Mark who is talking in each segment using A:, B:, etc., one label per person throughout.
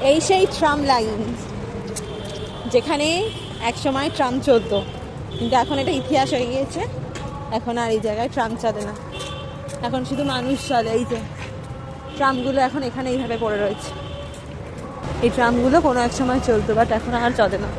A: এই সেই tram line, যেখানে একসময় ট্রাম চলতো, কিন্তু এখন এটা ইতিহাস হয়ে গিয়েছে। এখন আর এই জায়গায় ট্রাম চলে না, এখন শুধু মানুষ চলে। এই যে ট্রামগুলো এখন এখানে এইভাবে পড়ে রয়েছে। এই ট্রামগুলো কোনো এক সময় চলতো, বাট এখন আর চলে না।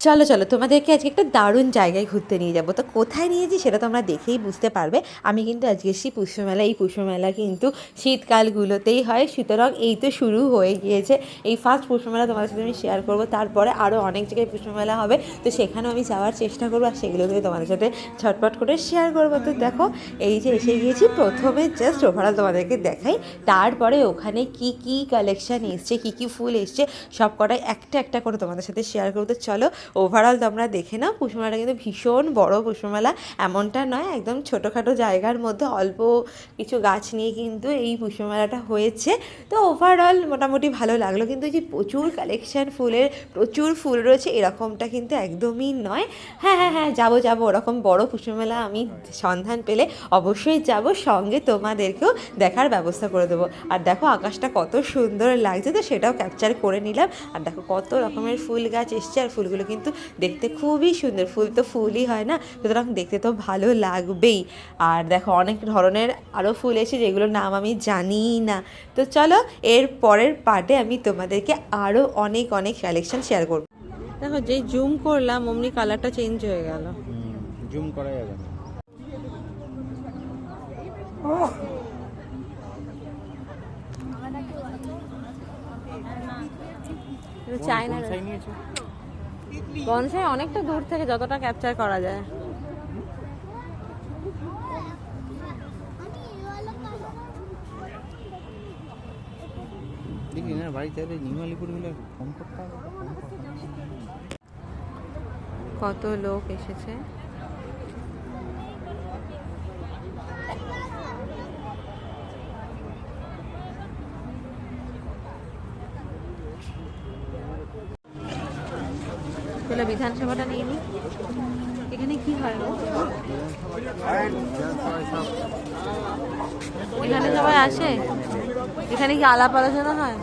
A: চলো চলো, তোমাদেরকে আজকে একটা দারুণ জায়গায় ঘুরতে নিয়ে যাবো। তো কোথায় নিয়েছি সেটা তোমরা দেখেই বুঝতে পারবে। আমি কিন্তু আজকে এসেছি পুষ্পমেলা। এই পুষ্পমেলা কিন্তু শীতকালগুলোতেই হয়, সুতরাং এই তো শুরু হয়ে গিয়েছে। এই ফার্স্ট পুষ্পমেলা তোমাদের সাথে আমি শেয়ার করবো, তারপরে আরও অনেক জায়গায় পুষ্পমেলা হবে, তো সেখানেও আমি যাওয়ার চেষ্টা করবো, আর সেগুলোকে তোমাদের সাথে ছটপট করে শেয়ার করবো। তো দেখো, এই যে এসে গিয়েছি, প্রথমে জাস্ট ওভারঅল তোমাদেরকে দেখাই, তারপরে ওখানে কি কি কালেকশান এসছে, কি কি ফুল এসছে, সব কটাই একটা একটা করে তোমাদের সাথে শেয়ার করতে। চলো ওভারঅল তোমরা দেখে নাও। পুষ্পমেলাটা কিন্তু ভীষণ বড় পুষ্পমেলা, এমনটা নয় একদম ছোটোখাটো জায়গার মধ্যে অল্প কিছু গাছ নিয়ে কিন্তু এই পুষ্পমেলাটা হয়েছে। তো ওভারঅল মোটামুটি ভালো লাগলো, কিন্তু এই যে প্রচুর কালেকশান ফুলের, প্রচুর ফুল রয়েছে, এরকমটা কিন্তু একদমই নয়। হ্যাঁ হ্যাঁ হ্যাঁ, যাবো যাবো, ওরকম বড় পুষ্পমেলা আমি সন্ধান পেলে অবশ্যই যাব, সঙ্গে তোমাদেরকেও দেখার ব্যবস্থা করে দেবো। আর দেখো আকাশটা কত সুন্দর লাগছে, তো সেটাও ক্যাপচার করে নিলাম। আর দেখো কত রকমের ফুল গাছ এসছে, আর ফুলগুলো কিন্তু দেখতে খুবই সুন্দর। ফুল তো ফুলই হয় না, সুতরাং দেখতে তো ভালো লাগবেই। আর দেখো অনেক ধরনের আরও ফুল এসে, যেগুলোর নাম আমি জানিই না। তো চলো, এর পরের পার্টে আমি তোমাদেরকে আরও অনেক অনেক কালেকশন শেয়ার করবো। দেখো যেই জুম করলাম অমনি কালারটা চেঞ্জ হয়ে গেল।
B: জুম করা যাবে না।
A: চায়না বনসাই অনেকটা দূর থেকে যতটা ক্যাপচার করা যায়।
B: দেখি না বাড়িতে নিউ আলিপুর মিলে ফোন করতে হবে।
A: কত লোক এসেছে। তাহলে বিধানসভাটা নিয়ে নি। এখানে কি হয় গো? এখানে সবাই আসে, এখানে কি আলাপ আলোচনা হয়?